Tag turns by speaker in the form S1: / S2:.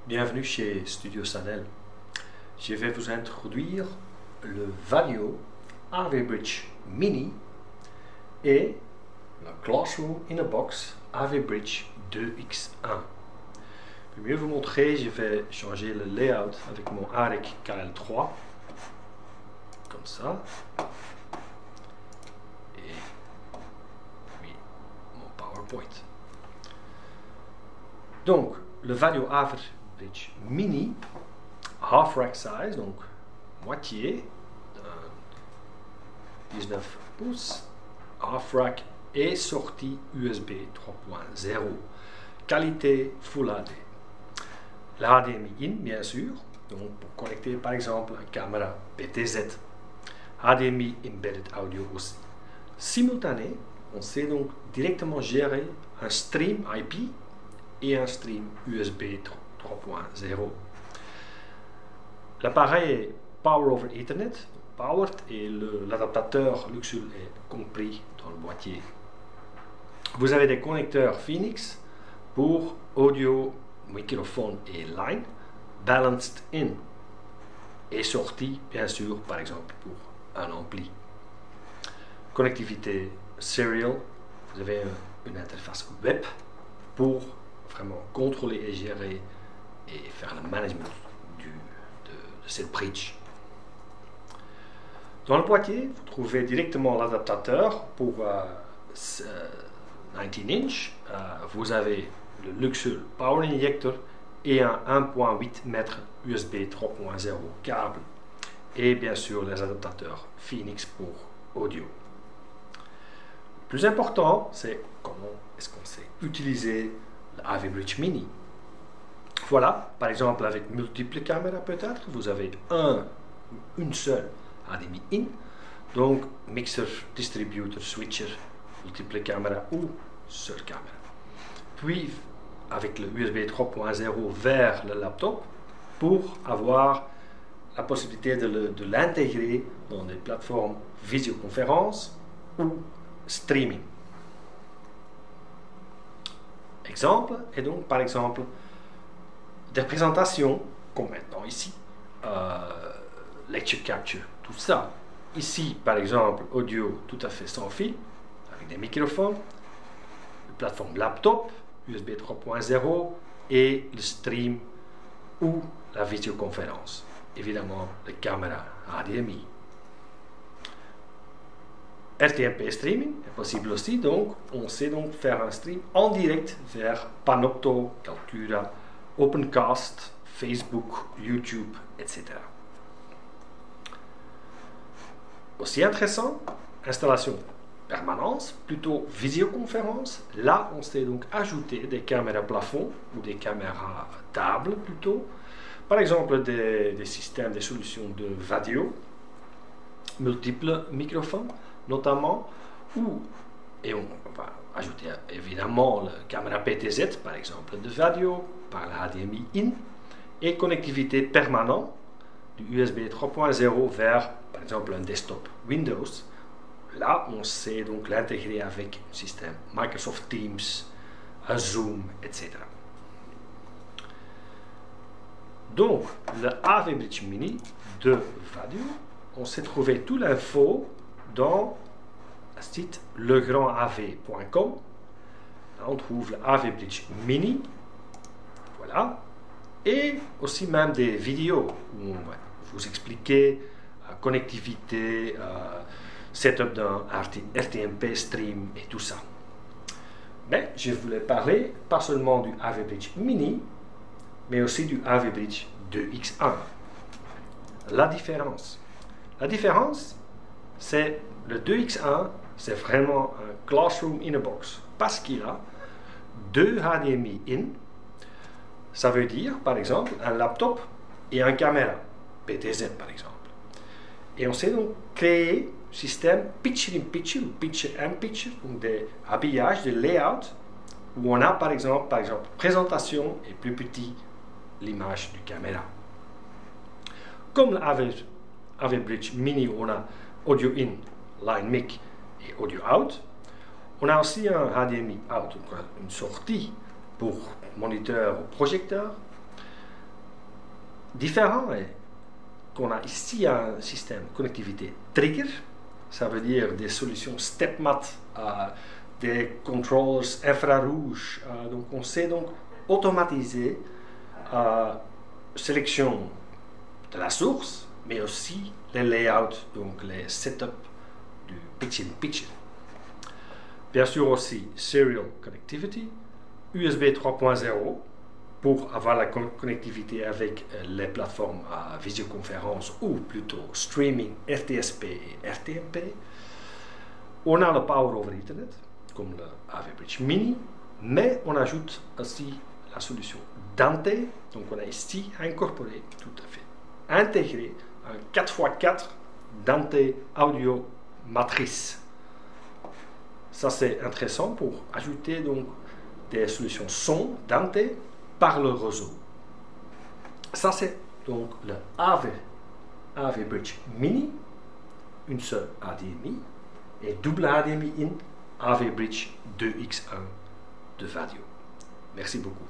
S1: Bienvenue chez Studio Sanel. Je vais vous introduire le Vadio AV Bridge Mini et le Classroom in a Box AV Bridge 2X1. Pour mieux vous montrer, je vais changer le layout avec mon AREC KL3 comme ça et puis mon PowerPoint. Donc le Vadio AV Bridge Mini, half rack size, donc moitié d'un 19 pouces, half rack et sortie USB 3.0, qualité Full HD. La HDMI in bien sûr, donc pour connecter par exemple une caméra PTZ. HDMI Embedded Audio aussi. Simultané, on sait donc directement gérer un stream IP et un stream USB 3.0. L'appareil est Power over Ethernet, powered, et l'adaptateur Luxul est compris dans le boîtier. Vous avez des connecteurs Phoenix pour audio, microphone et line, balanced in, et sortie bien sûr par exemple pour un ampli. Connectivité serial, vous avez une interface web pour vraiment contrôler et gérer et faire le management de cette bridge. Dans le boîtier, vous trouvez directement l'adaptateur pour 19 inch. Vous avez le Luxul Power Injector et un 1.8 m USB 3.0 câble. Et bien sûr les adaptateurs Phoenix pour audio. Le plus important, c'est comment est-ce qu'on sait utiliser l'AV Bridge Mini. Voilà, par exemple avec multiples caméras peut-être, vous avez une seule HDMI in, donc mixer, distributor, switcher, multiples caméras ou seule caméra. Puis avec le USB 3.0 vers le laptop pour avoir la possibilité de l'intégrer dans des plateformes visioconférence ou streaming. Exemple, et donc par exemple des présentations comme maintenant ici, lecture capture, tout ça. Ici par exemple audio tout à fait sans fil avec des microphones, une plateforme laptop, USB 3.0 et le stream ou la visioconférence. Évidemment les caméras HDMI. RTMP streaming est possible aussi, donc on sait donc faire un stream en direct vers Panopto, Kaltura, Opencast, Facebook, YouTube, etc. Aussi intéressant, installation permanence, plutôt visioconférence. Là, on sait donc ajouter des caméras plafond ou des caméras table plutôt. Par exemple, des systèmes, des solutions de Vadio, multiples microphones notamment, et on va ajouter évidemment la caméra PTZ par exemple de Vadio par la HDMI in et connectivité permanente du USB 3.0 vers par exemple un desktop Windows. Là on sait donc l'intégrer avec un système Microsoft Teams, un Zoom, etc. Donc le AV Bridge Mini de Vadio, on s'est trouvé toute l'info dans le site legrandav.com. Là, on trouve le AV Bridge Mini. Voilà. Et aussi même des vidéos où on va vous expliquer connectivité, setup d'un RTMP stream et tout ça. Mais je voulais parler pas seulement du AV Bridge Mini, mais aussi du AV Bridge 2X1. La différence, c'est le 2X1, c'est vraiment un classroom in a box parce qu'il a deux HDMI in. Ça veut dire, par exemple, un laptop et une caméra, PTZ par exemple. Et on sait donc créer un système picture-in-picture ou picture-in-picture, donc des habillages, des layouts, où on a par exemple présentation et plus petit l'image du caméra. Comme l'AV Bridge Mini, on a audio in, line mic et audio out. On a aussi un HDMI out, donc une sortie pour moniteur ou projecteur. différent est qu'on a ici un système connectivité trigger, ça veut dire des solutions StepMat, des controllers infrarouges, donc on sait donc automatiser sélection de la source, mais aussi les layouts, donc les setups du pitch-in-pitch. Bien sûr aussi Serial Connectivity, USB 3.0 pour avoir la connectivité avec les plateformes à visioconférence ou plutôt streaming RTSP et RTMP. On a le Power over Ethernet, comme le AV Bridge Mini, mais on ajoute aussi la solution Dante, donc on a ici incorporé, tout à fait intégré, un 4x4 Dante Audio Matrice. Ça c'est intéressant pour ajouter donc des solutions son Dante par le réseau. Ça c'est donc le AV Bridge Mini, une seule HDMI et double HDMI in AV Bridge 2X1 de Vadio. Merci beaucoup.